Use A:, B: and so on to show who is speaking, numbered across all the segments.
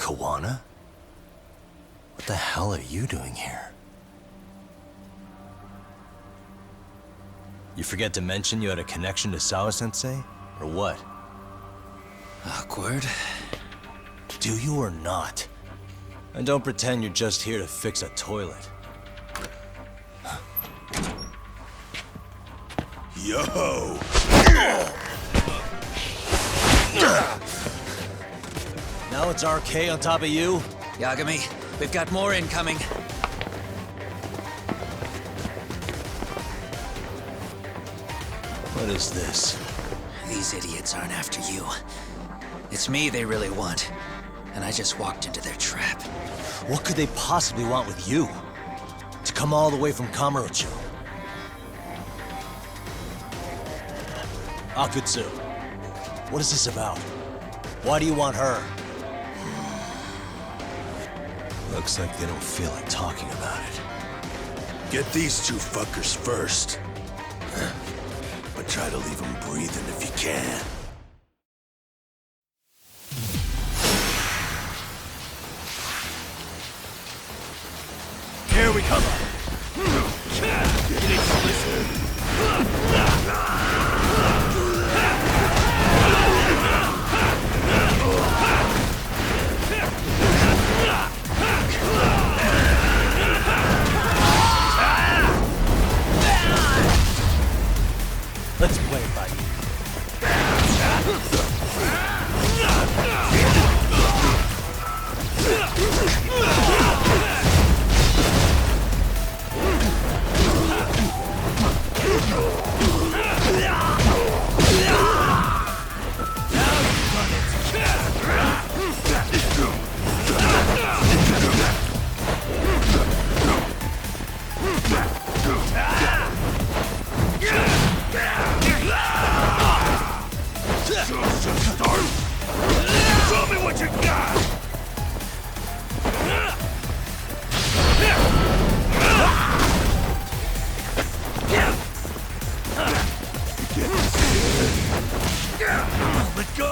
A: Kawana? What the hell are you doing here? You forget to mention you had a connection to Sawa-sensei? Or what?
B: Awkward.
A: Do you or not? And don't pretend you're just here to fix a toilet.
C: Yo!
A: Now it's RK on top of you?
B: Yagami, we've got more incoming.
A: What is this?
B: These idiots aren't after you. It's me they really want. And I just walked into their trap.
A: What could they possibly want with you? To come all the way from Kamurocho? Akutsu, what is this about? Why do you want her? Looks like they don't feel like talking about it.
C: Get these two fuckers first. But try to leave them breathing if you can. Here we come.
A: Let's play it by you.
C: Show me what you got! Let go!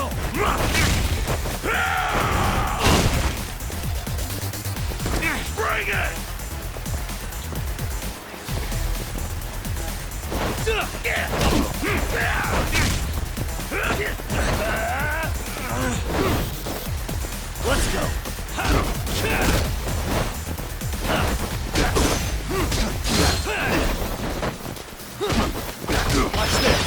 C: Bring it! Let's go! Watch this!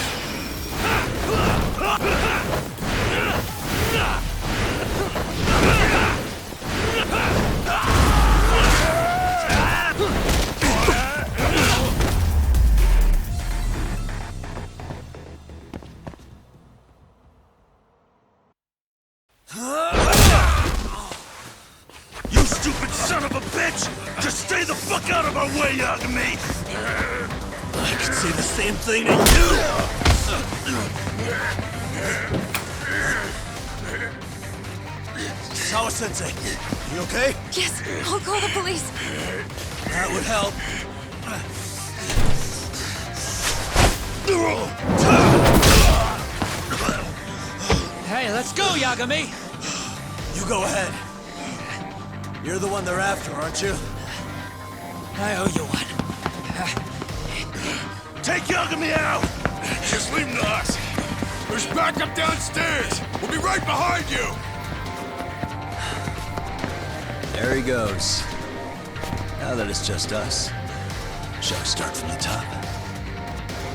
C: You stupid son of a bitch! Just stay the fuck out of our way, Yagami! I could say the same thing to you!
A: Sawa-sensei, you okay?
D: Yes, I'll call the police.
A: That would help.
B: Hey, let's go, Yagami!
A: You go ahead. You're the one they're after, aren't you?
B: I owe you one.
C: Take Yagami out! Just leave him to us. There's backup downstairs. We'll be right behind you.
A: There he goes. Now that it's just us, shall we start from the top?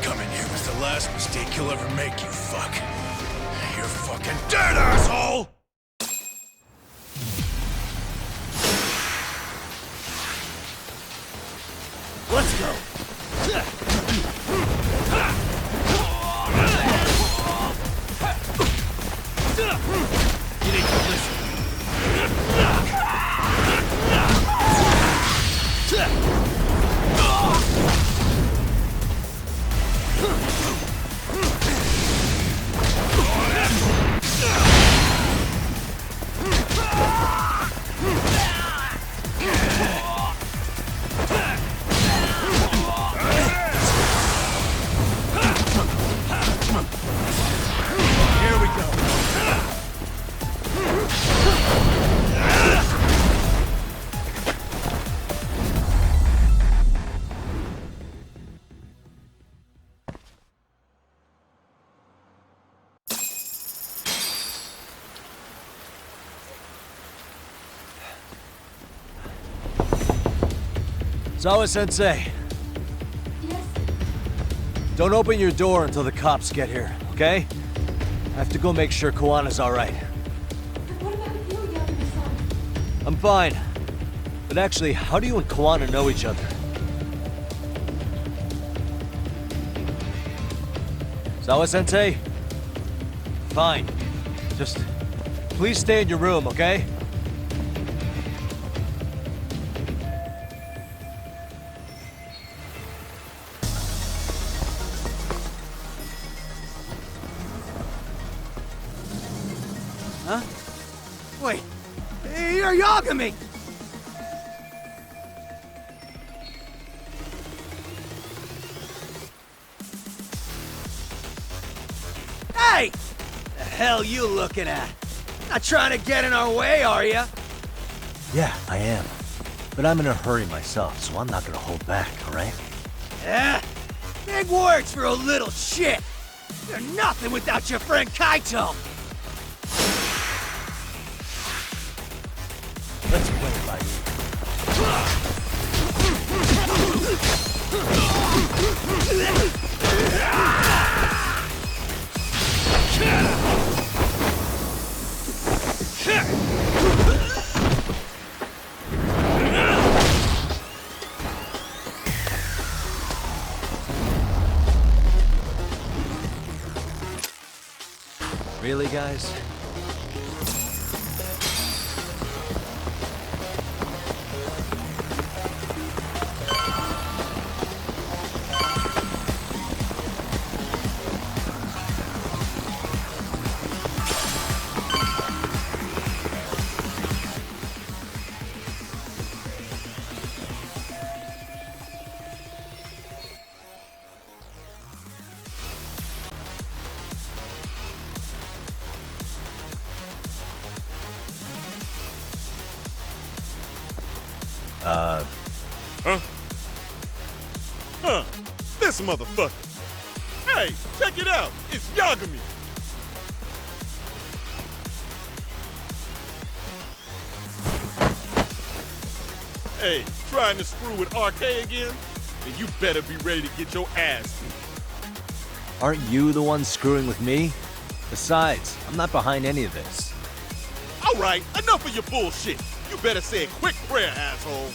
C: Coming here was the last mistake you'll ever make, you fuck. You're fucking dead, asshole! Let's go! You need to listen. Here we go.
A: Zawa-sensei,
D: Yes?
A: don't open your door until the cops get here, okay? I have to go make sure Koana's alright.
D: But what about you, Yagami-san?
A: I'm fine. But actually, how do you and Koana know each other? Zawa-sensei? Fine. Just please stay in your room, okay?
E: Huh? Wait, you're Yagami! Hey! The hell you looking at? Not trying to get in our way, are ya?
A: Yeah, I am. But I'm in a hurry myself, so I'm not gonna hold back, alright?
E: Yeah? Big words for a little shit! You're nothing without your friend Kaito!
A: Let's play it by ear. Really, guys?
C: Huh? This motherfucker. Hey, check it out. It's Yagami. Hey, trying to screw with RK again? Then you better be ready to get your ass beat.
A: Aren't you the one screwing with me? Besides, I'm not behind any of this.
C: All right, enough of your bullshit. You better say a quick prayer, asshole.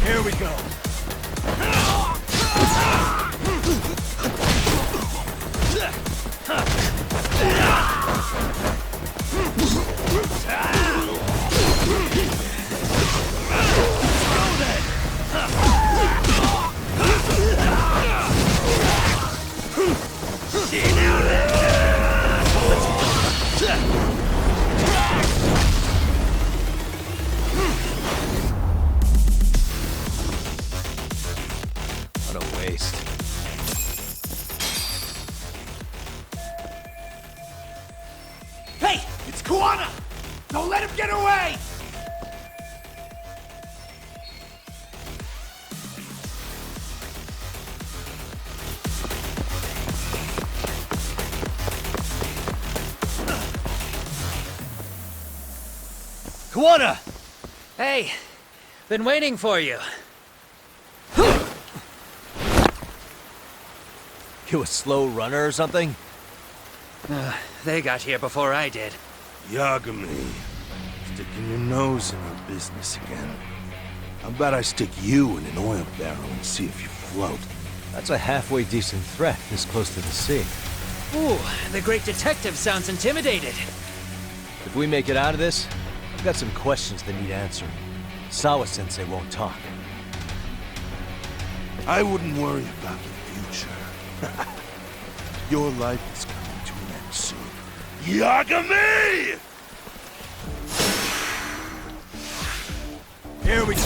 E: Here we go.
A: What a waste.
E: Hey, it's Koana! Don't let him get away!
A: Koana!
B: Hey, been waiting for you.
A: You a slow runner or something?
B: They got here before I did.
F: Yagami, sticking your nose in our business again. How about I stick you in an oil barrel and see if you float?
A: That's a halfway decent threat this close to the sea.
B: Ooh, the great detective sounds intimidated.
A: If we make it out of this, I've got some questions that need answering. Sawa-sensei won't talk.
F: I wouldn't worry about the future. Your life is coming to an end soon. Yagami!
E: Here we go.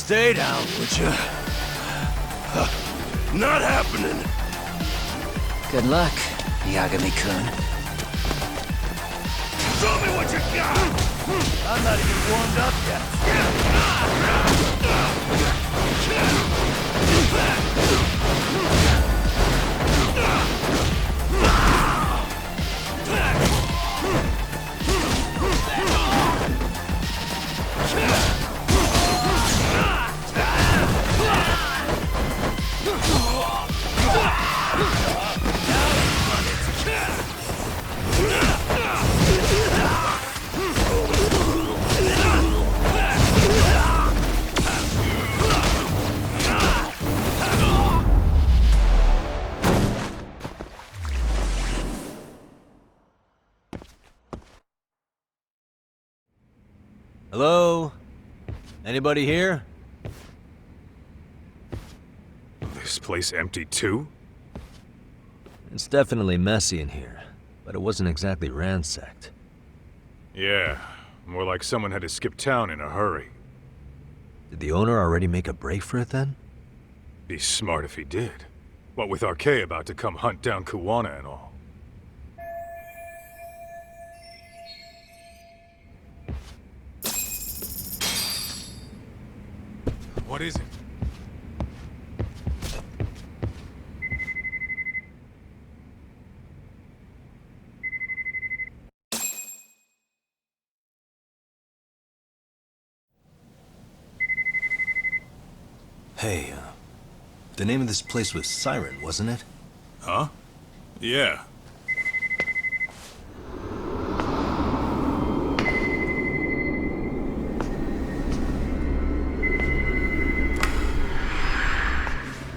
F: Stay down, would you? Not happening.
B: Good luck, Yagami-kun.
C: Show me what you got!
E: I'm not even warmed up yet.
A: Hello? Anybody here?
G: This place empty too?
A: It's definitely messy in here, but it wasn't exactly ransacked.
G: Yeah, more like someone had to skip town in a hurry.
A: Did the owner already make a break for it then?
G: Be smart if he did. What with Arcade about to come hunt down Kuwana and all. What is it?
A: Hey, the name of this place was Siren, wasn't it?
G: Huh? Yeah.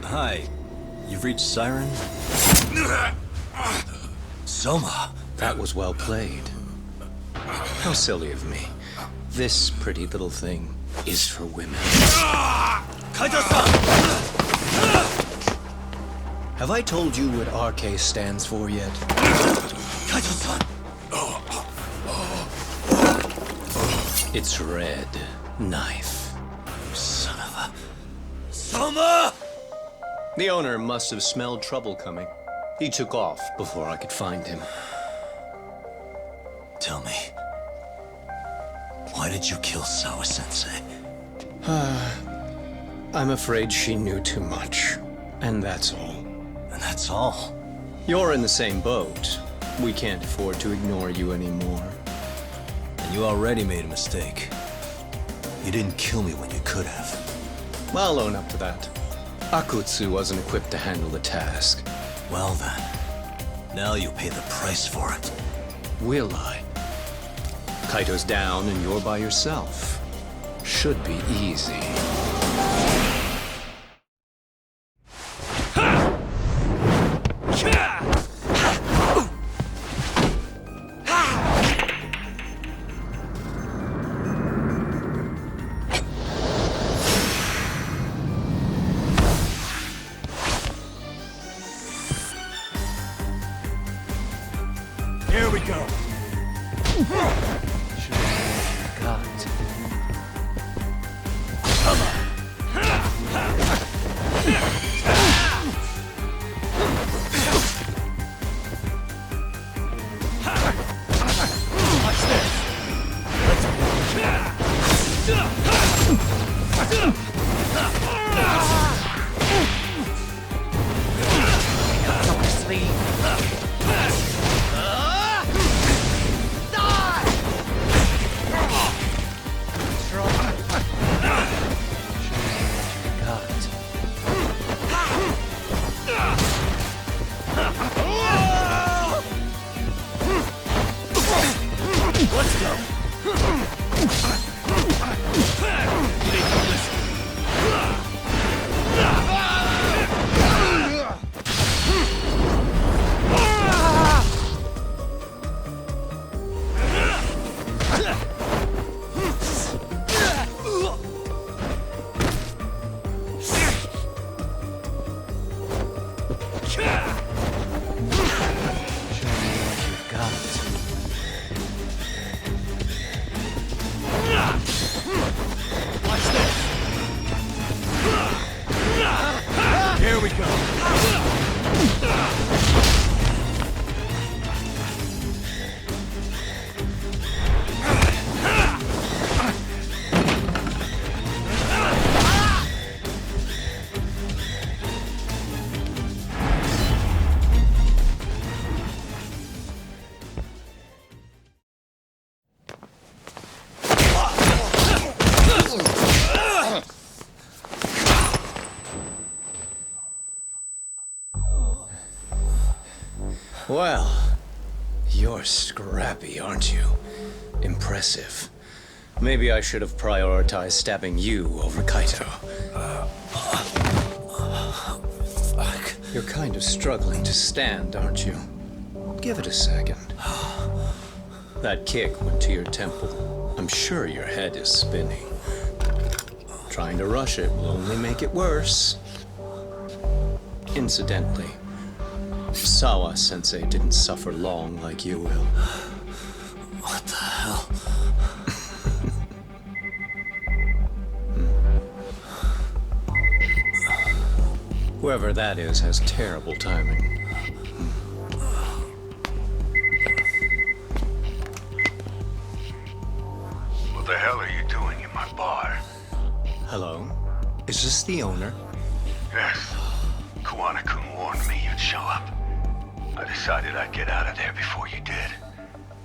A: Hi, you've reached Siren? Soma!
H: That was well played. How silly of me. This pretty little thing is for women. Have I told you what RK stands for yet?
E: Kaito-san!
H: It's red knife.
A: Son of a...
E: Soma!
H: The owner must have smelled trouble coming. He took off before I could find him.
A: Tell me, why did you kill Sawa-sensei?
H: I'm afraid she knew too much. And that's all.
A: And that's all?
H: You're in the same boat. We can't afford to ignore you anymore.
A: And you already made a mistake. You didn't kill me when you could have.
H: I'll own up to that. Akutsu wasn't equipped to handle the task.
A: Well then, now you'll pay the price for it.
H: Will I? Kaito's down and you're by yourself. Should be easy.
C: Here we go.
E: Let's go! You need to listen.
H: Well, you're scrappy, aren't you? Impressive. Maybe I should have prioritized stabbing you over Kaito.
A: Fuck.
H: You're kind of struggling to stand, aren't you? Give it a second. That kick went to your temple. I'm sure your head is spinning. Trying to rush it will only make it worse. Incidentally, Sawa-sensei didn't suffer long like you will.
A: What the hell?
H: Whoever that is has terrible timing.
F: What the hell are you doing in my bar?
H: Hello? Is this the owner?
F: Yes. Kuwana-kun warned me you'd show up. I decided I'd get out of there before you did.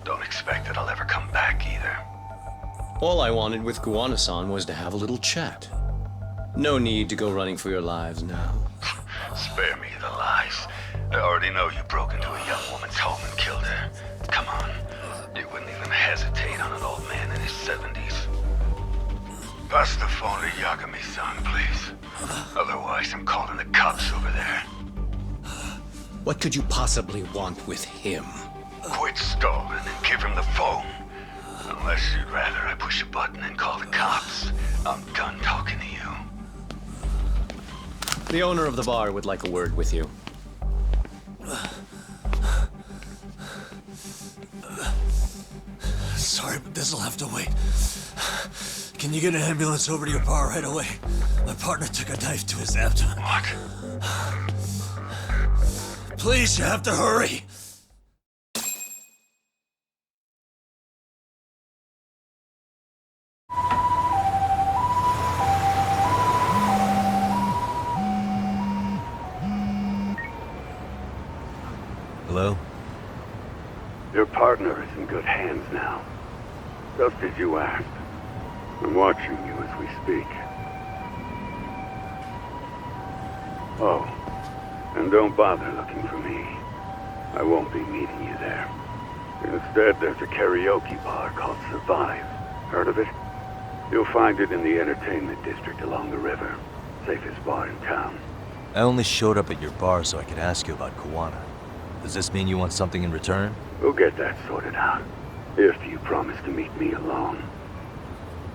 F: Don't expect that I'll ever come back either.
H: All I wanted with Kuwana-san was to have a little chat. No need to go running for your lives now.
F: Spare me the lies. I already know you broke into a young woman's home and killed her. Come on. You wouldn't even hesitate on an old man in his 70s. Pass the phone to Yagami-san, please. Otherwise, I'm calling the cops over there.
H: What could you possibly want with him?
F: Quit stalling and give him the phone. Unless you'd rather I push a button and call the cops. I'm done talking to you.
H: The owner of the bar would like a word with you.
A: Sorry, but this'll have to wait. Can you get an ambulance over to your bar right away? My partner took a knife to his abdomen.
F: What?
A: Please, you have to hurry. Hello?
F: Your partner is in good hands now. Just as you asked. I'm watching you as we speak. Oh, and don't bother looking for me. I won't be meeting you there. Instead, there's a karaoke bar called Survive. Heard of it? You'll find it in the entertainment district along the river. Safest bar in town.
A: I only showed up at your bar so I could ask you about Kuwana. Does this mean you want something in return?
F: We'll get that sorted out. If you promise to meet me alone.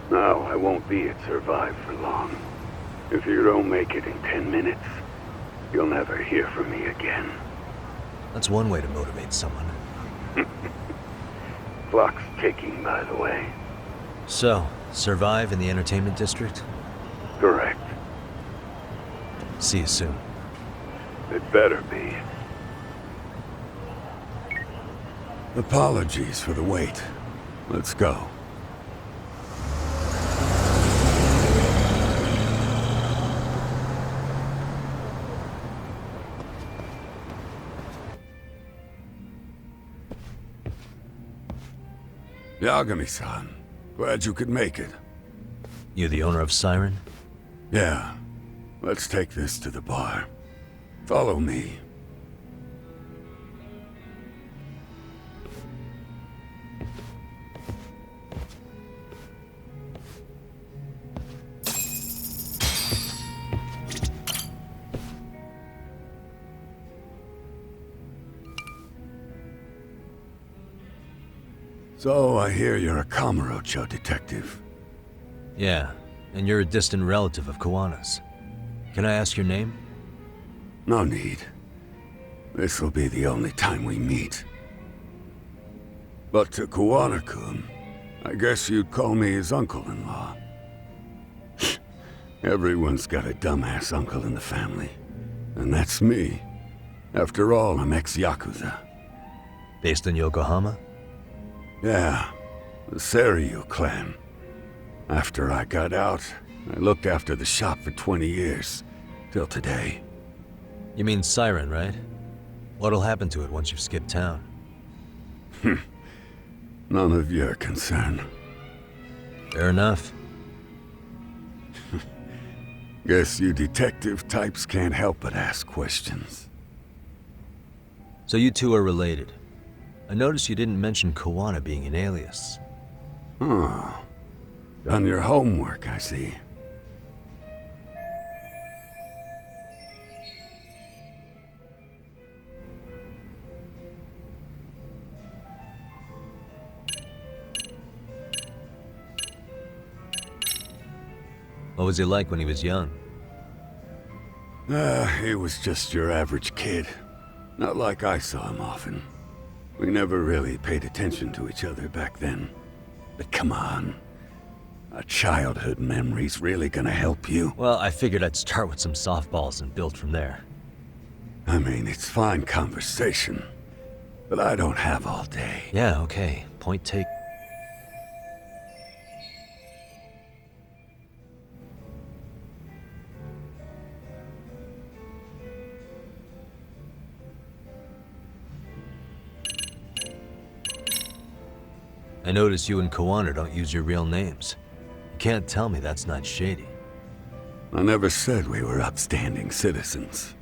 F: No, I won't be at Survive for long. If you don't make it in 10 minutes, you'll never hear from me again.
A: That's one way to motivate someone.
F: Clock's ticking, by the way.
A: So, Survive in the entertainment district?
F: Correct.
A: See you soon.
F: It better be. Apologies for the wait. Let's go. Yagami-san, glad you could make it.
A: You the owner of Siren?
F: Yeah. Let's take this to the bar. Follow me. So, I hear you're a Kamurocho detective.
A: Yeah, and you're a distant relative of Kuwana's. Can I ask your name?
F: No need. This'll be the only time we meet. But to Kuwana-kun, I guess you'd call me his uncle-in-law. Everyone's got a dumbass uncle in the family.
I: And that's me. After all, I'm ex-Yakuza.
J: Based in Yokohama?
I: Yeah, the Seiryu clan. After I got out, I looked after the shop for 20 years. Till today.
J: You mean Siren, right? What'll happen to it once you've skipped town?
I: None of your concern.
J: Fair enough.
I: Guess you detective types can't help but ask questions.
J: So you two are related. I noticed you didn't mention Kawana being an alias.
I: Oh. Done your homework, I see.
J: What was he like when he was young?
I: He was just your average kid. Not like I saw him often. We never really paid attention to each other back then. But come on. A childhood memory's really gonna help you.
J: Well, I figured I'd start with some softballs and build from there.
I: I mean, it's fine conversation. But I don't have all day.
J: Yeah, okay. Point take. I notice you and Kawana don't use your real names. You can't tell me that's not shady.
I: I never said we were upstanding citizens.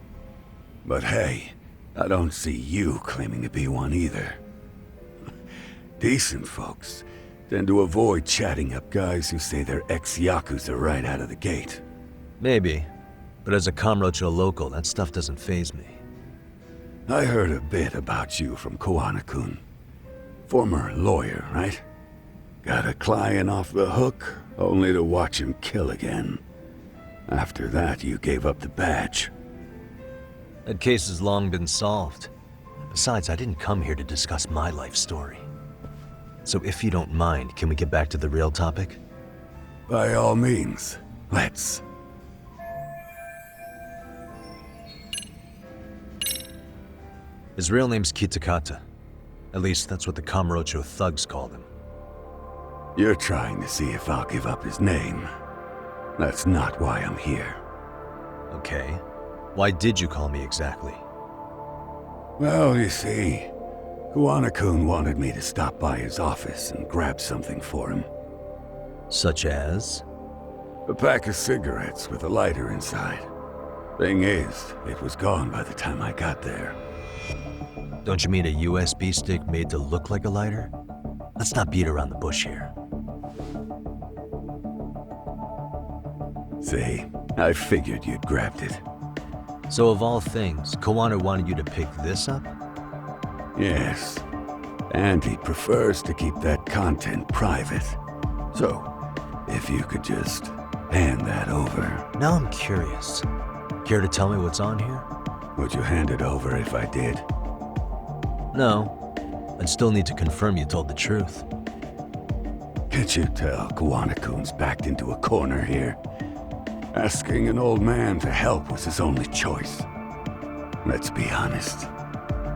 I: But hey, I don't see you claiming to be one either. Decent folks tend to avoid chatting up guys who say they're ex-Yakuza right out of the gate.
J: Maybe, but as a Kamurocho local, that stuff doesn't faze me.
I: I heard a bit about you from Kawana-kun. Former lawyer, right? Got a client off the hook, only to watch him kill again. After that, you gave up the badge.
J: That case has long been solved. Besides, I didn't come here to discuss my life story. So if you don't mind, can we get back to the real topic?
I: By all means, let's.
J: His real name's Kitakata. At least that's what the Kamurocho thugs called him.
I: You're trying to see if I'll give up his name. That's not why I'm here.
J: Okay. Why did you call me exactly?
I: Well, you see, Kawana-kun wanted me to stop by his office and grab something for him.
J: Such as?
I: A pack of cigarettes with a lighter inside. Thing is, it was gone by the time I got there.
J: Don't you mean a USB stick made to look like a lighter? Let's not beat around the bush here.
I: See, I figured you'd grabbed it.
J: So of all things, Kawana wanted you to pick this up?
I: Yes. And he prefers to keep that content private. So, if you could just hand that over.
J: Now I'm curious. Care to tell me what's on here?
I: Would you hand it over if I did?
J: No. I'd still need to confirm you told the truth.
I: Can't you tell Kawana-kun's backed into a corner here? Asking an old man to help was his only choice. Let's be honest.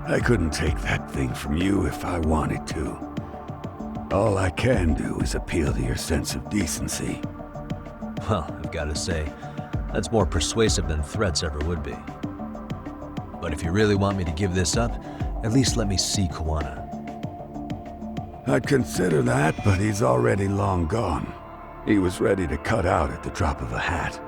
I: I couldn't take that thing from you if I wanted to. All I can do is appeal to your sense of decency.
J: Well, I've got to say, that's more persuasive than threats ever would be. But if you really want me to give this up, at least let me see Kawana.
I: I'd consider that, but he's already long gone. He was ready to cut out at the drop of a hat.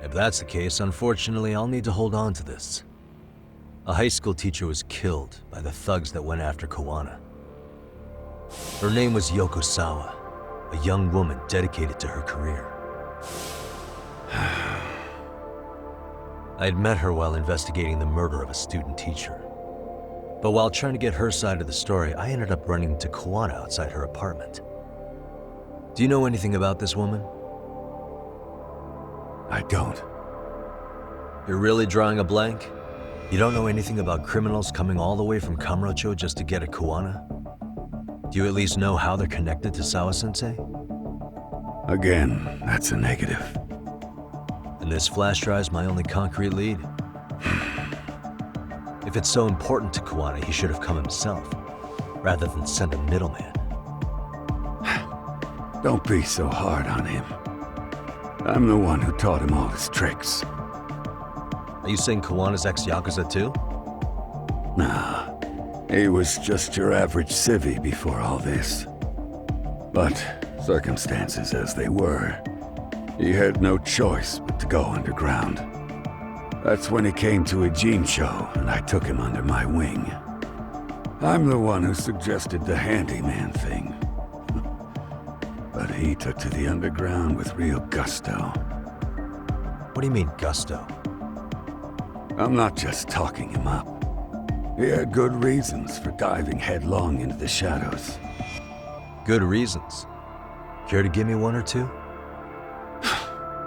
J: If that's the case, unfortunately, I'll need to hold on to this. A high school teacher was killed by the thugs that went after Kawana. Her name was Yoko Sawa, a young woman dedicated to her career. I had met her while investigating the murder of a student teacher. But while trying to get her side of the story, I ended up running into Kawana outside her apartment. Do you know anything about this woman?
I: I don't.
J: You're really drawing a blank? You don't know anything about criminals coming all the way from Kamurocho just to get at Kawana? Do you at least know how they're connected to Sawa-sensei?
I: Again, that's a negative.
J: And this flash drive's my only concrete lead. If it's so important to Kuwana, he should have come himself, rather than send a middleman.
I: Don't be so hard on him. I'm the one who taught him all his tricks.
J: Are you saying Kuwana's ex-Yakuza too?
I: Nah, he was just your average civvy before all this. But circumstances as they were, he had no choice but to go underground. That's when he came to a Lj1 show, and I took him under my wing. I'm the one who suggested the handyman thing. But he took to the underground with real gusto.
J: What do you mean, gusto?
I: I'm not just talking him up. He had good reasons for diving headlong into the shadows.
J: Good reasons. Care to give me one or two?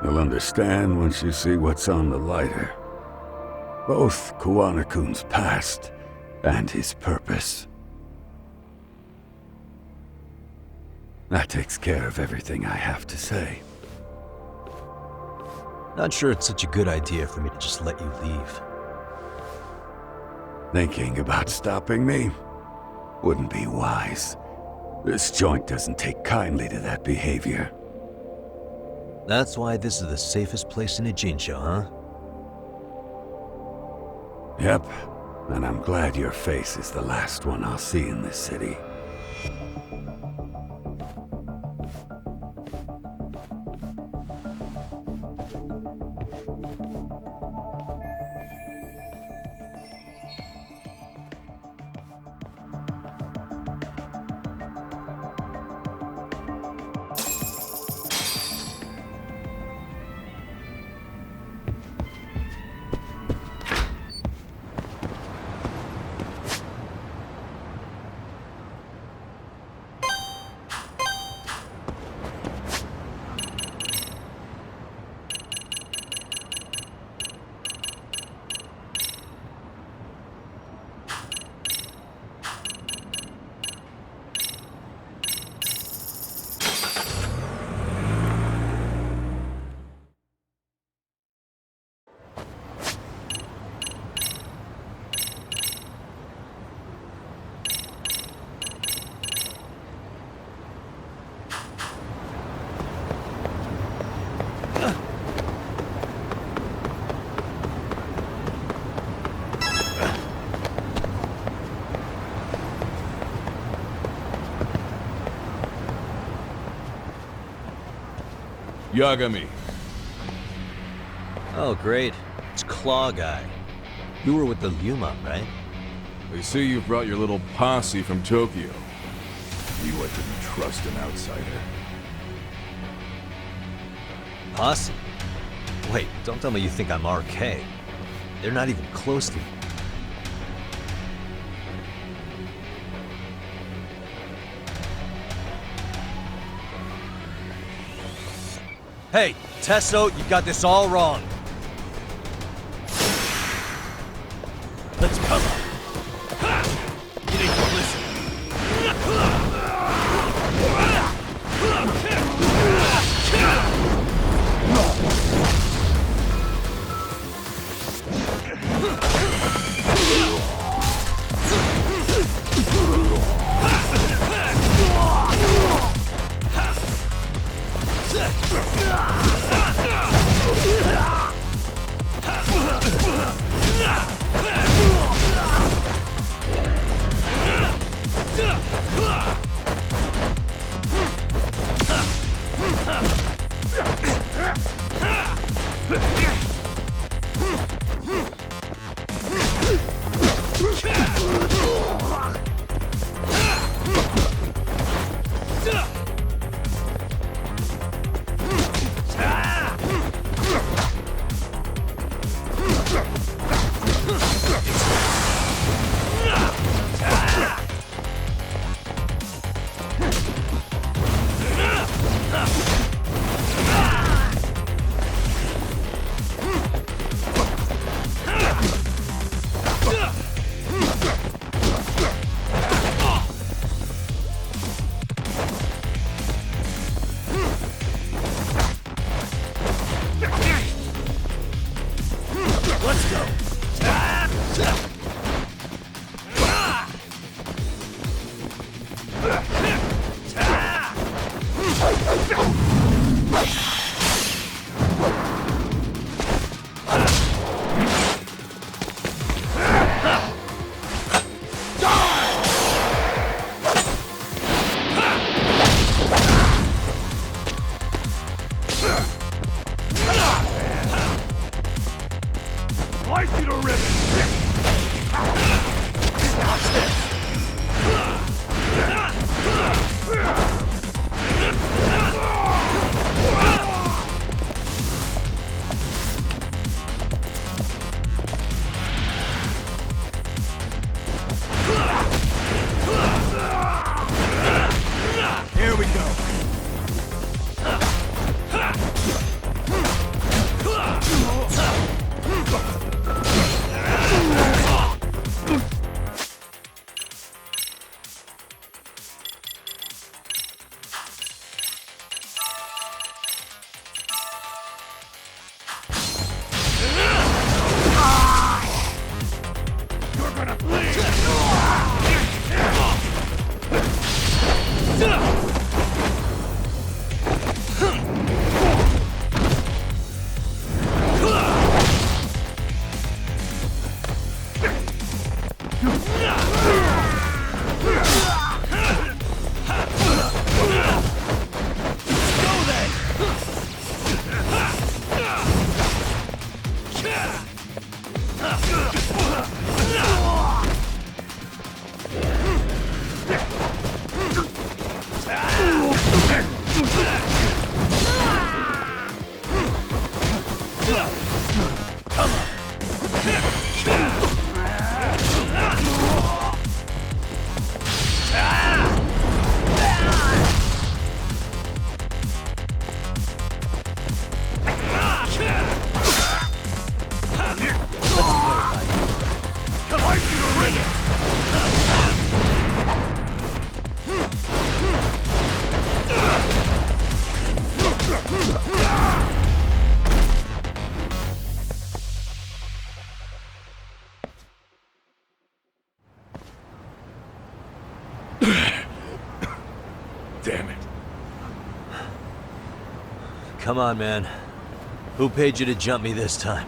I: You'll understand once you see what's on the lighter. Both Kuwana-kun's past and his purpose. That takes care of everything I have to say.
J: Not sure it's such a good idea for me to just let you leave.
I: Thinking about stopping me wouldn't be wise. This joint doesn't take kindly to that behavior.
J: That's why this is the safest place in a Lj1 show, huh?
I: Yep, and I'm glad your face is the last one I'll see in this city.
K: Yagami.
J: Oh, great. It's Claw Guy. You were with the Lyuma, right?
K: They say you brought your little posse from Tokyo. You I couldn't trust an outsider.
J: Posse? Wait, don't tell me you think I'm RK. They're not even close to me. Hey, Tesso, you got this all wrong.
C: Let's come on. You need to listen. Slice you to ribbons!
A: Here we go.
C: You're gonna bleed!
K: Damn it.
J: Come on, man. Who paid you to jump me this time?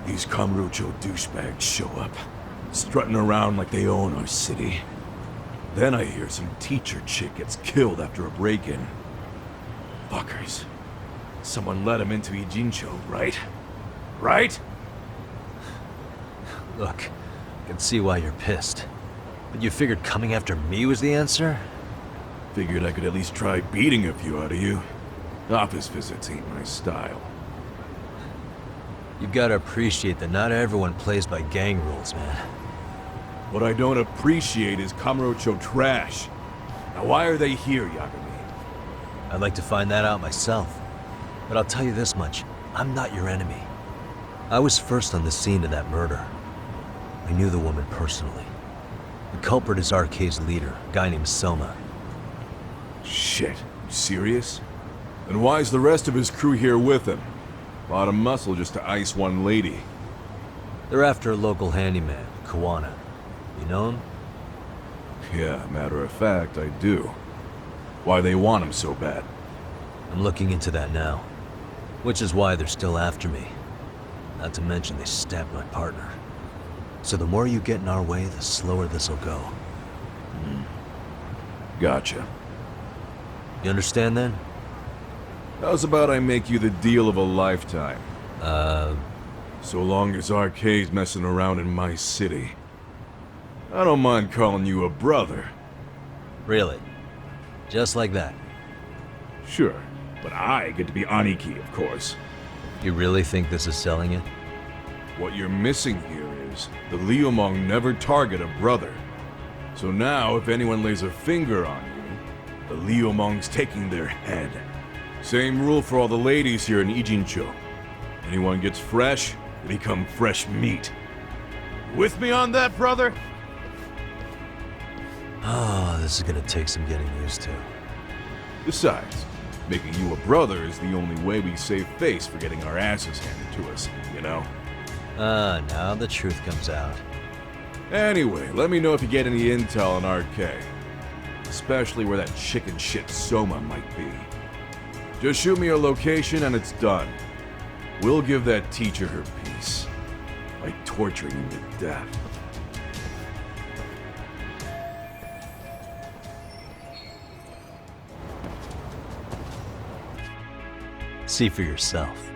K: These Kamurocho douchebags show up, strutting around like they own our city. Then I hear some teacher chick gets killed after a break-in. Fuckers. Someone let him into Ijincho, right? Right?
J: Look, I can see why you're pissed. But you figured coming after me was the answer?
K: Figured I could at least try beating a few out of you. Office visits ain't my style.
J: You gotta appreciate that not everyone plays by gang rules, man.
K: What I don't appreciate is Kamurocho trash. Now why are they here, Yagami?
J: I'd like to find that out myself. But I'll tell you this much, I'm not your enemy. I was first on the scene of that murder. I knew the woman personally. The culprit is RK's leader, a guy named Soma.
K: Shit, you serious? Then why's the rest of his crew here with him? A lot of muscle just to ice one lady.
J: They're after a local handyman, Kawana. You know him?
K: Yeah, matter of fact, I do. Why they want him so bad?
J: I'm looking into that now. Which is why they're still after me. Not to mention they stabbed my partner. So the more you get in our way, the slower this'll go.
K: Gotcha.
J: You understand then?
K: How's about I make you the deal of a lifetime? So long as RK's messing around in my city. I don't mind calling you a brother.
J: Really? Just like that?
K: Sure, but I get to be Aniki, of course.
J: You really think this is selling it?
K: What you're missing here is the Liumong never target a brother. So now, if anyone lays a finger on you, the Liumong's taking their head. Same rule for all the ladies here in Ijincho. Anyone gets fresh, they become fresh meat. With me on that, brother?
J: Oh, this is gonna take some getting used to.
K: Besides, making you a brother is the only way we save face for getting our asses handed to us, you know?
J: Now the truth comes out.
K: Anyway, let me know if you get any intel on RK. especially where that chicken shit Soma might be. Just shoot me a location and it's done. We'll give that teacher her peace by torturing him to death.
J: See for yourself.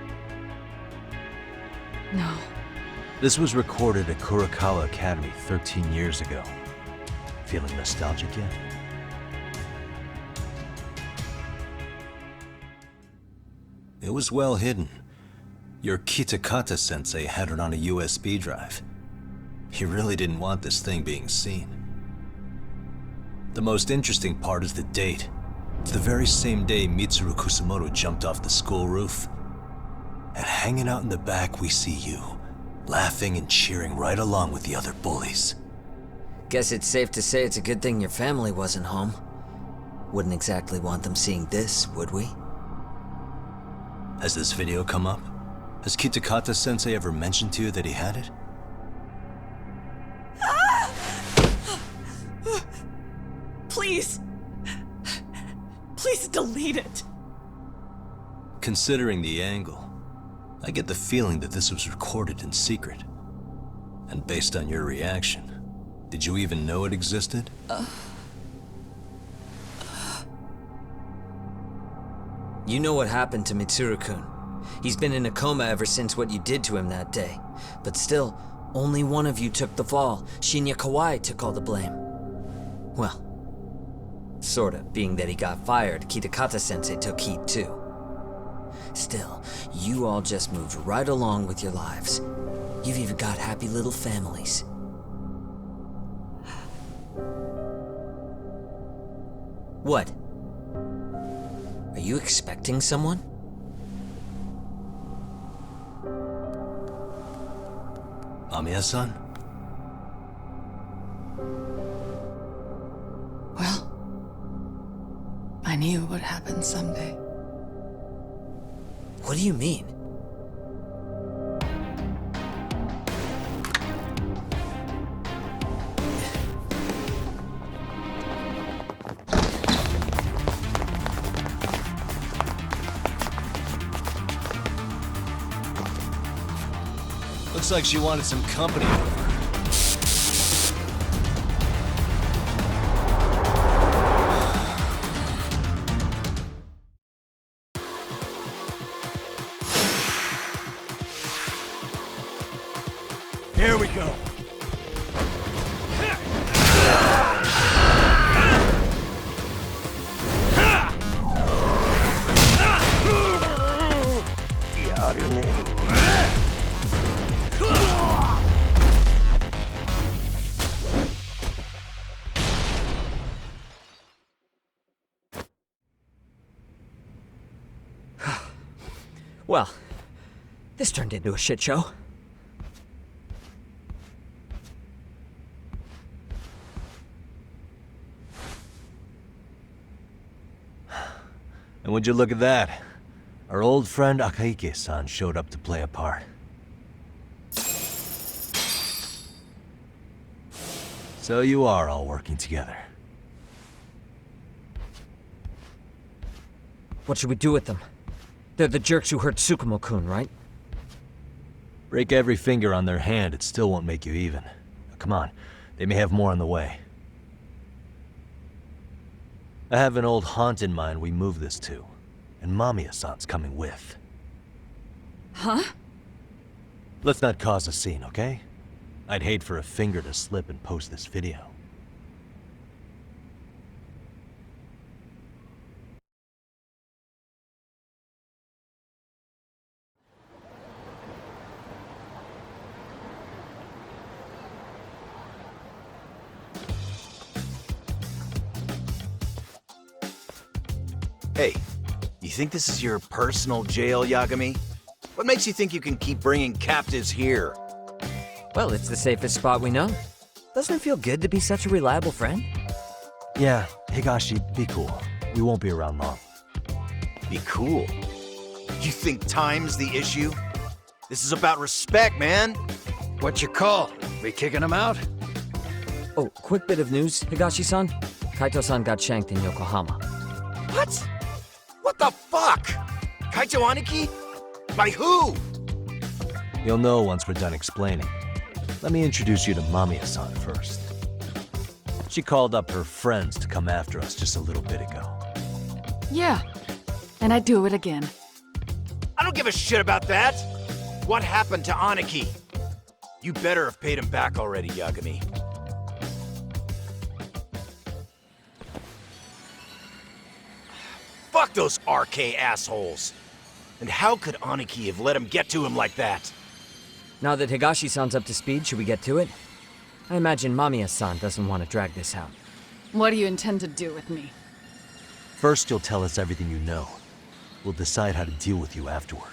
D: No.
J: This was recorded at Kurakawa Academy 13 years ago. Feeling nostalgic yet? It was well hidden. Your Kitakata-sensei had it on a USB drive. He really didn't want this thing being seen. The most interesting part is the date. It's the very same day Mitsuru Kusamoto jumped off the school roof. And hanging out in the back, we see you, laughing and cheering right along with the other bullies.
B: Guess it's safe to say it's a good thing your family wasn't home. Wouldn't exactly want them seeing this, would we?
J: Has this video come up? Has Kitakata-sensei ever mentioned to you that he had it?
D: Please. Please delete it.
J: Considering the angle, I get the feeling that this was recorded in secret. And based on your reaction, did you even know it existed?
B: You know what happened to Mitsuru-kun. He's been in a coma ever since what you did to him that day. But still, only one of you took the fall. Shinya Kawai took all the blame. Well, sorta, being that he got fired, Kitakata-sensei took heat too. Still, you all just moved right along with your lives. You've even got happy little families. What? Are you expecting someone?
J: Amiya-san?
D: Well, I knew it would happen someday.
B: What do you mean?
J: Looks like she wanted some company over.
E: Here we go.
B: Well, this turned into a shit show.
J: And would you look at that? Our old friend Akaike-san showed up to play a part. So you are all working together.
B: What should we do with them? They're the jerks who hurt Tsukumo-kun, right?
J: Break every finger on their hand, it still won't make you even. Come on, they may have more on the way. I have an old haunt in mind we move this to, and Mamiya-san's coming with.
D: Huh?
J: Let's not cause a scene, okay? I'd hate for a finger to slip and post this video.
L: Hey, you think this is your personal jail, Yagami? What makes you think you can keep bringing captives here?
B: Well, it's the safest spot we know. Doesn't it feel good to be such a reliable friend?
J: Yeah, Higashi, be cool. We won't be around long.
L: Be cool? You think time's the issue? This is about respect, man.
E: What's your call? We kicking him out?
B: Oh, quick bit of news, Higashi-san. Kaito-san got shanked in Yokohama.
L: What? What the fuck? Kaito Aniki? By who?
J: You'll know once we're done explaining. Let me introduce you to Mamiya-san first. She called up her friends to come after us just a little bit ago.
D: Yeah, and I'd do it again.
L: I don't give a shit about that. What happened to Aniki? You better have paid him back already, Yagami. Fuck those RK assholes. And how could Aniki have let him get to him like that?
B: Now that Higashi-san's up to speed, should we get to it? I imagine Mamiya-san doesn't want to drag this out.
D: What do you intend to do with me?
J: First, you'll tell us everything you know. We'll decide how to deal with you afterward.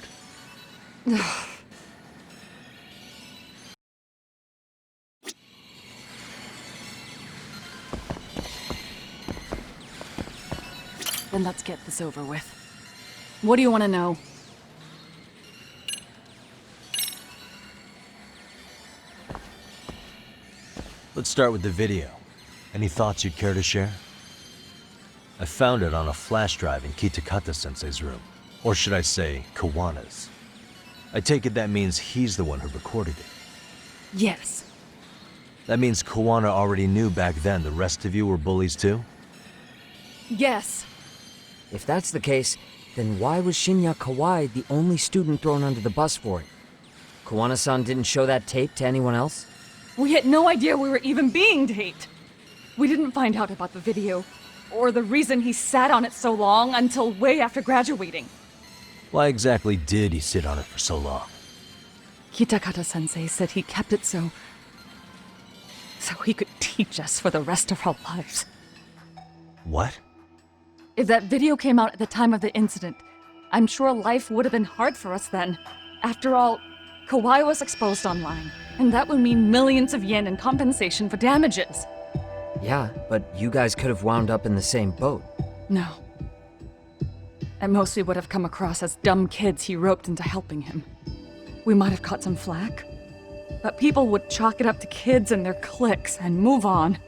D: Then let's get this over with. What do you want to know?
J: Let's start with the video. Any thoughts you'd care to share? I found it on a flash drive in Kitakata-sensei's room. Or should I say, Kawana's. I take it that means he's the one who recorded it.
D: Yes.
J: That means Kawana already knew back then the rest of you were bullies too?
D: Yes.
B: If that's the case, then why was Shinya Kawai the only student thrown under the bus for it? Kawana-san didn't show that tape to anyone else?
D: We had no idea we were even being taped. We didn't find out about the video, or the reason he sat on it so long until way after graduating.
J: Why exactly did he sit on it for so long?
D: Kitakata-sensei said he kept it so he could teach us for the rest of our lives.
J: What?
D: If that video came out at the time of the incident, I'm sure life would have been hard for us then. After all, Kawai was exposed online, and that would mean millions of yen in compensation for damages.
B: Yeah, but you guys could have wound up in the same boat.
D: No. At most, we would have come across as dumb kids he roped into helping him. We might have caught some flack, but people would chalk it up to kids and their cliques and move on.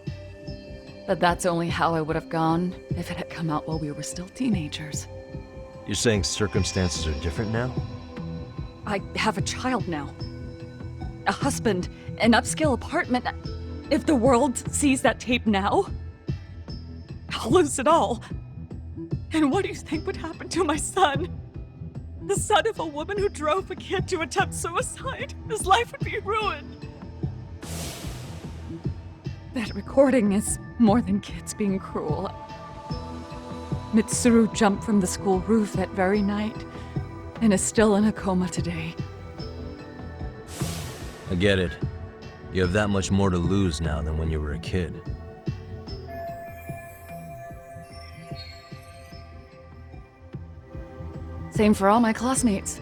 D: But that's only how it would have gone if it had come out while we were still teenagers.
J: You're saying circumstances are different now?
D: I have a child now. A husband, an upscale apartment. If the world sees that tape now, I'll lose it all. And what do you think would happen to my son? The son of a woman who drove a kid to attempt suicide. His life would be ruined. That recording is more than kids being cruel. Mitsuru jumped from the school roof that very night and is still in a coma today.
J: I get it. You have that much more to lose now than when you were a kid.
D: Same for all my classmates.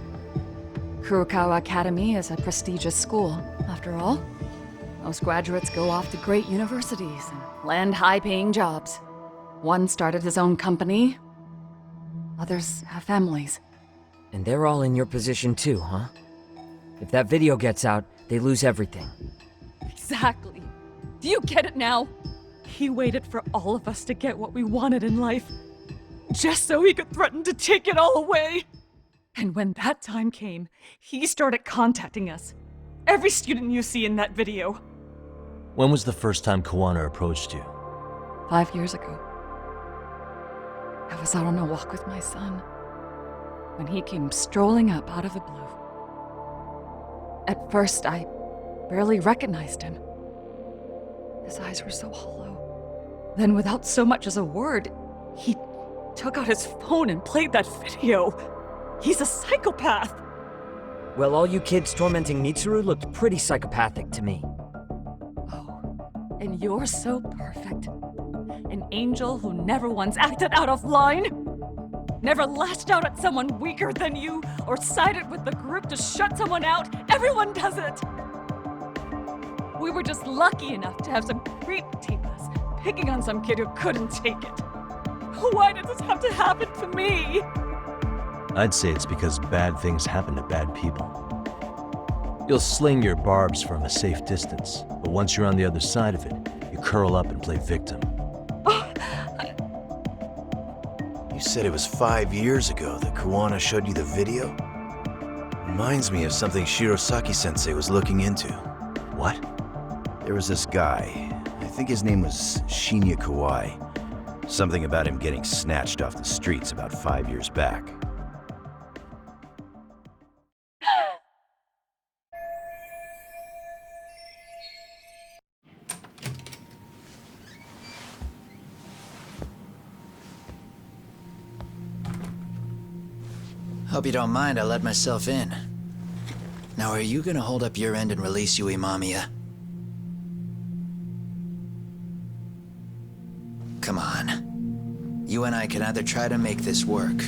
D: Kurokawa Academy is a prestigious school, after all. Most graduates go off to great universities and land high-paying jobs. One started his own company. Others have families.
B: And they're all in your position too, huh? If that video gets out, they lose everything.
D: Exactly. Do you get it now? He waited for all of us to get what we wanted in life, just so he could threaten to take it all away. And when that time came, he started contacting us. Every student you see in that video.
J: When was the first time Kawana approached you?
D: 5 years ago. I was out on a walk with my son when he came strolling up out of the blue. At first, I barely recognized him. His eyes were so hollow. Then, without so much as a word, he took out his phone and played that video. He's a psychopath!
B: Well, all you kids tormenting Mitsuru looked pretty psychopathic to me.
D: Oh, and you're so perfect. An angel who never once acted out of line. Never lashed out at someone weaker than you, or sided with the group to shut someone out. Everyone does it! We were just lucky enough to have some creep tape us, picking on some kid who couldn't take it. Why did this have to happen to me?
J: I'd say it's because bad things happen to bad people. You'll sling your barbs from a safe distance, but once you're on the other side of it, you curl up and play victim.
L: You said it was 5 years ago that Kuwana showed you the video? Reminds me of something Shirosaki-sensei was looking into.
J: What?
L: There was this guy. I think his name was Shinya Kawai. Something about him getting snatched off the streets about 5 years back.
M: Hope you don't mind I let myself in. Now, are you gonna hold up your end and release Yui Mamiya? Come on. You and I can either try to make this work,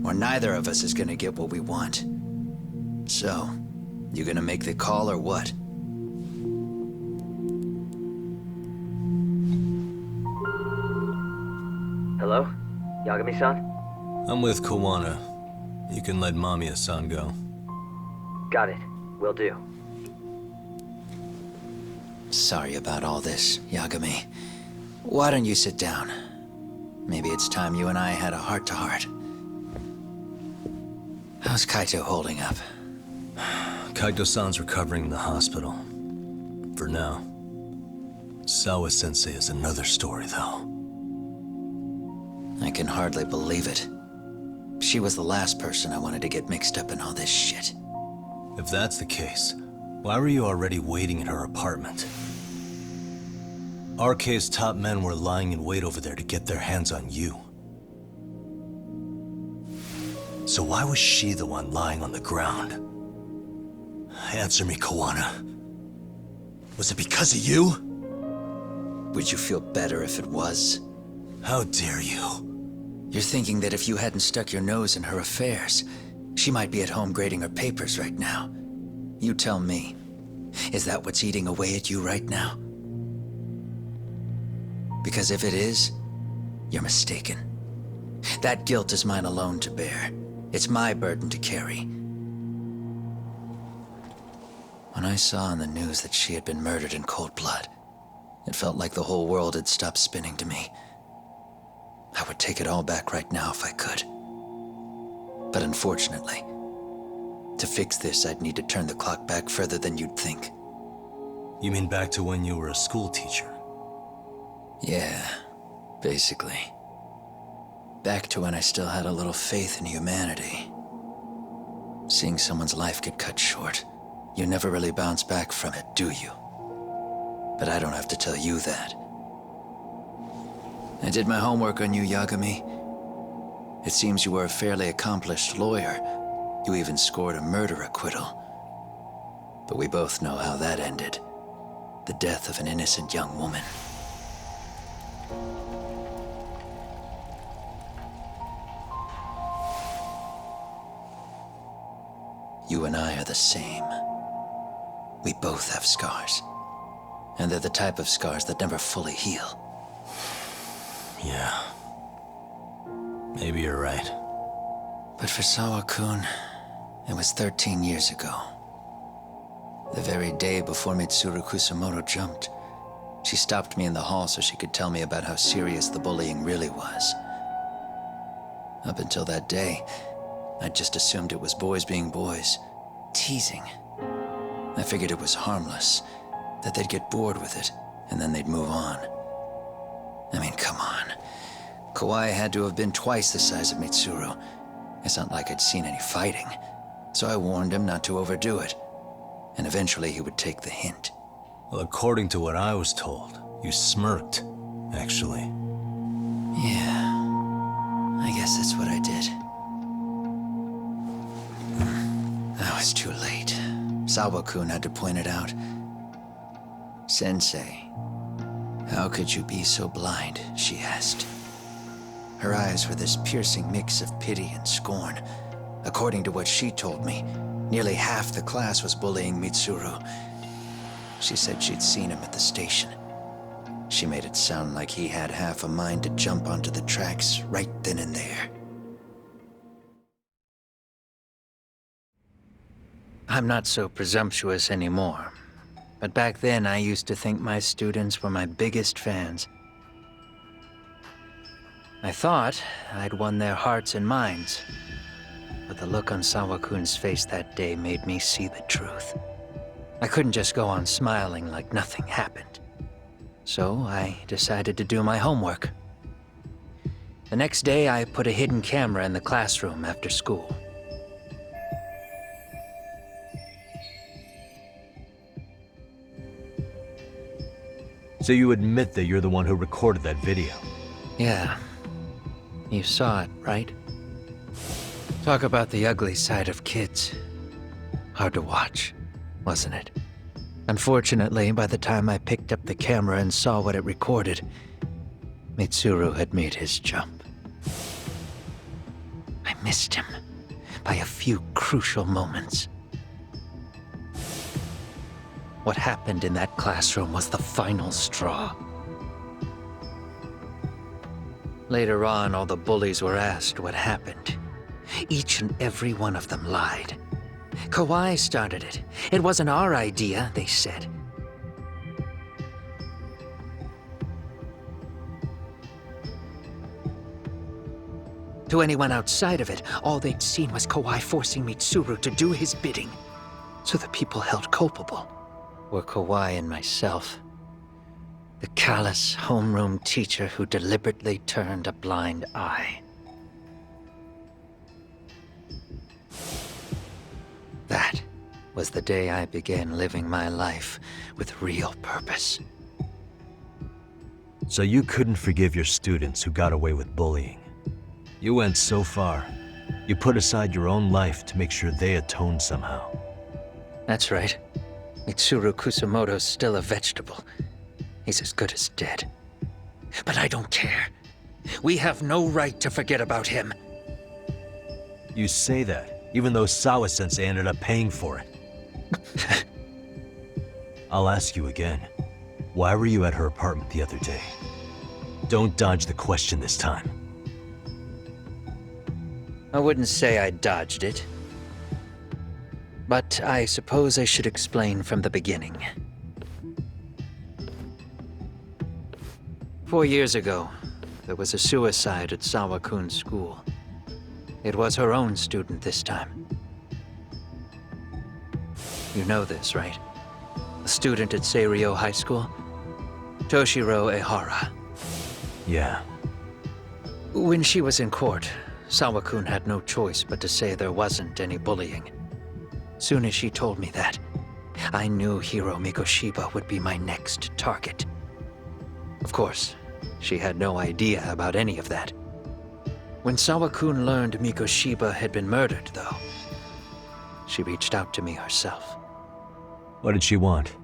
M: or neither of us is gonna get what we want. So, you gonna make the call or what?
B: Hello? Yagami-san?
J: I'm with Kuwana. You can let Mamiya-san go.
B: Got it. Will do.
M: Sorry about all this, Yagami. Why don't you sit down? Maybe it's time you and I had a heart-to-heart. How's Kaito holding up?
J: Kaito-san's recovering in the hospital. For now. Sawa-sensei is another story, though.
M: I can hardly believe it. She was the last person I wanted to get mixed up in all this shit.
J: If that's the case, why were you already waiting in her apartment? RK's top men were lying in wait over there to get their hands on you. So why was she the one lying on the ground? Answer me, Kuwana. Was it because of you?
M: Would you feel better if it was?
J: How dare you?
M: You're thinking that if you hadn't stuck your nose in her affairs, she might be at home grading her papers right now. You tell me, is that what's eating away at you right now? Because if it is, you're mistaken. That guilt is mine alone to bear. It's my burden to carry. When I saw on the news that she had been murdered in cold blood, it felt like the whole world had stopped spinning to me. I would take it all back right now if I could. But unfortunately, to fix this, I'd need to turn the clock back further than you'd think.
J: You mean back to when you were a school teacher?
M: Yeah, basically. Back to when I still had a little faith in humanity. Seeing someone's life get cut short, you never really bounce back from it, do you? But I don't have to tell you that. I did my homework on you, Yagami. It seems you were a fairly accomplished lawyer. You even scored a murder acquittal. But we both know how that ended. The death of an innocent young woman. You and I are the same. We both have scars. And they're the type of scars that never fully heal.
J: Yeah. Maybe you're right.
M: But for Sawa-kun, it was 13 years ago. The very day before Mitsuru Kusamoto jumped, she stopped me in the hall so she could tell me about how serious the bullying really was. Up until that day, I'd just assumed it was boys being boys, teasing. I figured it was harmless, that they'd get bored with it, and then they'd move on. I mean, come on. Kawai had to have been twice the size of Mitsuru. It's not like I'd seen any fighting. So I warned him not to overdo it. And eventually he would take the hint.
J: Well, according to what I was told, you smirked, actually.
M: Yeah. I guess that's what I did. I was too late. Sawa-kun had to point it out. Sensei, how could you be so blind? She asked. Her eyes were this piercing mix of pity and scorn. According to what she told me, nearly half the class was bullying Mitsuru. She said she'd seen him at the station. She made it sound like he had half a mind to jump onto the tracks right then and there. I'm not so presumptuous anymore. But back then, I used to think my students were my biggest fans. I thought I'd won their hearts and minds, but the look on Sawa-kun's face that day made me see the truth. I couldn't just go on smiling like nothing happened. So I decided to do my homework. The next day, I put a hidden camera in the classroom after school.
J: So you admit that you're the one who recorded that video?
M: Yeah. You saw it, right? Talk about the ugly side of kids. Hard to watch, wasn't it? Unfortunately, by the time I picked up the camera and saw what it recorded, Mitsuru had made his jump. I missed him by a few crucial moments. What happened in that classroom was the final straw. Later on, all the bullies were asked what happened. Each and every one of them lied. Kawai started it. It wasn't our idea, they said. To anyone outside of it, all they'd seen was Kawai forcing Mitsuru to do his bidding. So the people held culpable were Kawai and myself. The callous homeroom teacher who deliberately turned a blind eye. That was the day I began living my life with real purpose.
J: So you couldn't forgive your students who got away with bullying. You went so far, you put aside your own life to make sure they atoned somehow.
M: That's right. Mitsuru Kusamoto's still a vegetable. He's as good as dead. But I don't care. We have no right to forget about him.
J: You say that, even though Sawa-sensei ended up paying for it. I'll ask you again. Why were you at her apartment the other day? Don't dodge the question this time.
M: I wouldn't say I dodged it. But I suppose I should explain from the beginning. 4 years ago, there was a suicide at Sawa-kun's school. It was her own student this time. You know this, right? A student at Seiryo High School? Toshiro Ehara.
J: Yeah.
M: When she was in court, Sawa-kun had no choice but to say there wasn't any bullying. Soon as she told me that, I knew Hiro Mikoshiba would be my next target. Of course, she had no idea about any of that. When Sawa-kun learned Mikoshiba had been murdered, though, she reached out to me herself.
J: What did she want?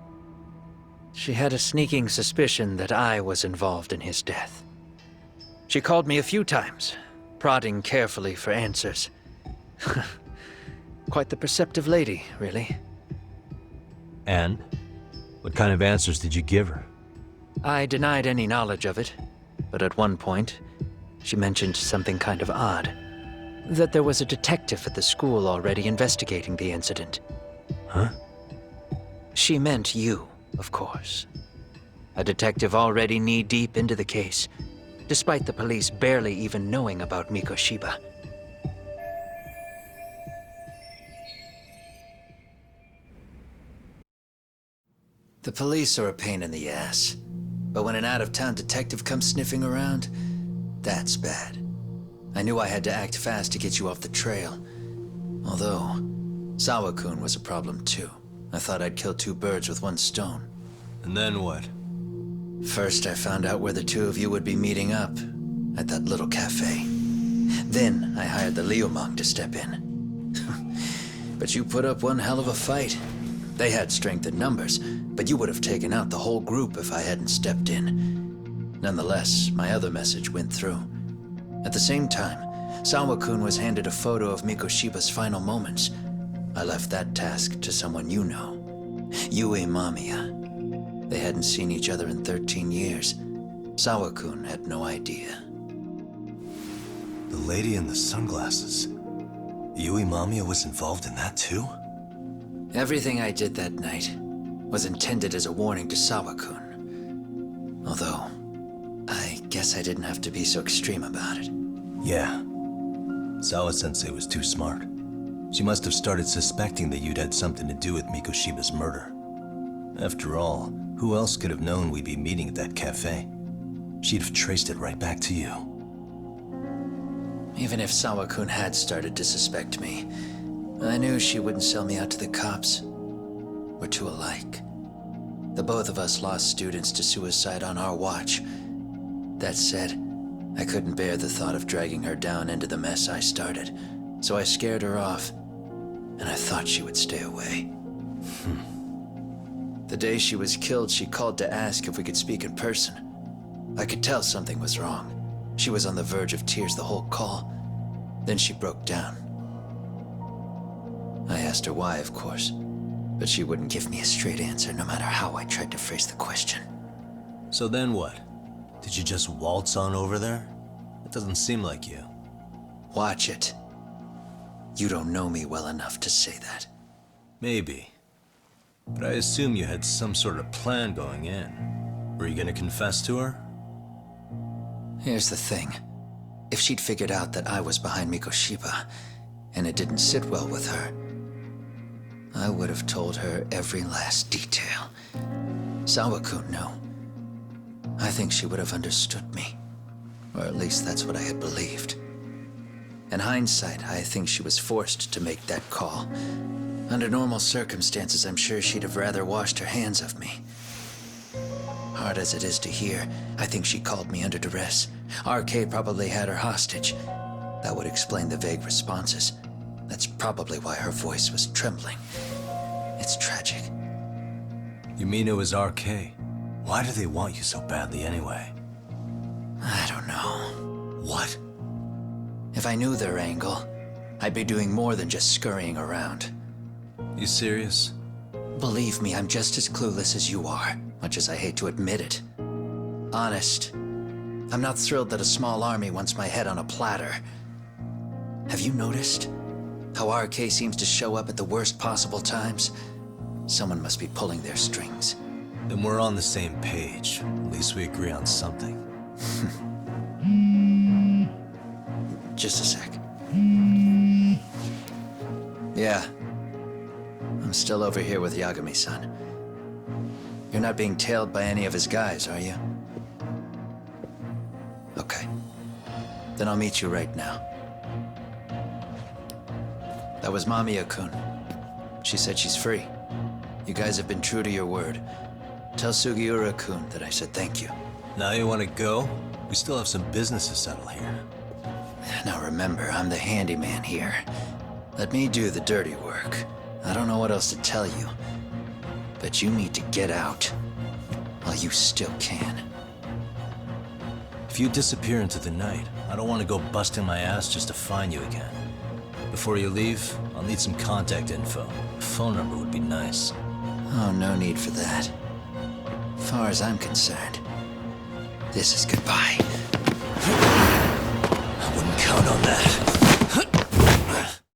M: She had a sneaking suspicion that I was involved in his death. She called me a few times, prodding carefully for answers. Quite the perceptive lady, really.
J: And? What kind of answers did you give her?
M: I denied any knowledge of it, but at one point, she mentioned something kind of odd. That there was a detective at the school already investigating the incident.
J: Huh?
M: She meant you, of course. A detective already knee-deep into the case, despite the police barely even knowing about Mikoshiba. The police are a pain in the ass. But when an out-of-town detective comes sniffing around, that's bad. I knew I had to act fast to get you off the trail. Although, Sawa-kun was a problem too. I thought I'd kill two birds with one stone.
J: And then what?
M: First, I found out where the two of you would be meeting up, at that little cafe. Then, I hired the Lj1 to step in. But you put up one hell of a fight. They had strength in numbers, but you would have taken out the whole group if I hadn't stepped in. Nonetheless, my other message went through. At the same time, Sawa-kun was handed a photo of Mikoshiba's final moments. I left that task to someone you know. Yue Mamiya. They hadn't seen each other in 13 years. Sawa-kun had no idea.
A: The lady in the sunglasses. Yue Mamiya was involved in that too?
M: Everything I did that night was intended as a warning to Sawa-kun. Although, I Guess I didn't have to be so extreme about it.
J: Yeah. Sawa-sensei was too smart. She must have started suspecting that you'd had something to do with Mikoshiba's murder. After all, who else could have known we'd be meeting at that cafe? She'd have traced it right back to you.
M: Even if Sawa-kun had started to suspect me, I knew she wouldn't sell me out to the cops. We're too alike. The both of us lost students to suicide on our watch. That said, I couldn't bear the thought of dragging her down into the mess I started, so I scared her off, and I thought she would stay away. The day she was killed, she called to ask if we could speak in person. I could tell something was wrong. She was on the verge of tears the whole call. Then she broke down. I asked her why, of course, but she wouldn't give me a straight answer no matter how I tried to phrase the question.
J: So then what? Did you just waltz on over there? It doesn't seem like you.
M: Watch it. You don't know me well enough to say that.
J: Maybe. But I assume you had some sort of plan going in. Were you gonna confess to her?
M: Here's the thing. If she'd figured out that I was behind Mikoshiba, and it didn't sit well with her, I would have told her every last detail. Sawa-kun knew. I think she would have understood me. Or at least that's what I had believed. In hindsight, I think she was forced to make that call. Under normal circumstances, I'm sure she'd have rather washed her hands of me. Hard as it is to hear, I think she called me under duress. RK probably had her hostage. That would explain the vague responses. That's probably why her voice was trembling. It's tragic.
J: You mean it was RK? Why do they want you so badly anyway?
M: I don't know.
J: What?
M: If I knew their angle, I'd be doing more than just scurrying around.
J: You serious?
M: Believe me, I'm just as clueless as you are, much as I hate to admit it. Honest, I'm not thrilled that a small army wants my head on a platter. Have you noticed how RK seems to show up at the worst possible times? Someone must be pulling their strings.
J: Then we're on the same page. At least we agree on something.
M: Just a sec. Yeah. I'm still over here with Yagami-san. You're not being tailed by any of his guys, are you? Okay. Then I'll meet you right now. That was Mamiya-kun. She said she's free. You guys have been true to your word. Tell Sugiura-kun that I said thank you.
J: Now you want to go? We still have some business to settle here.
M: Now remember, I'm the handyman here. Let me do the dirty work. I don't know what else to tell you. But you need to get out while you still can.
J: If you disappear into the night, I don't want to go busting my ass just to find you again. Before you leave, I'll need some contact info. A phone number would be nice.
M: Oh, no need for that. As far as I'm concerned, this is goodbye.
A: I wouldn't count on that.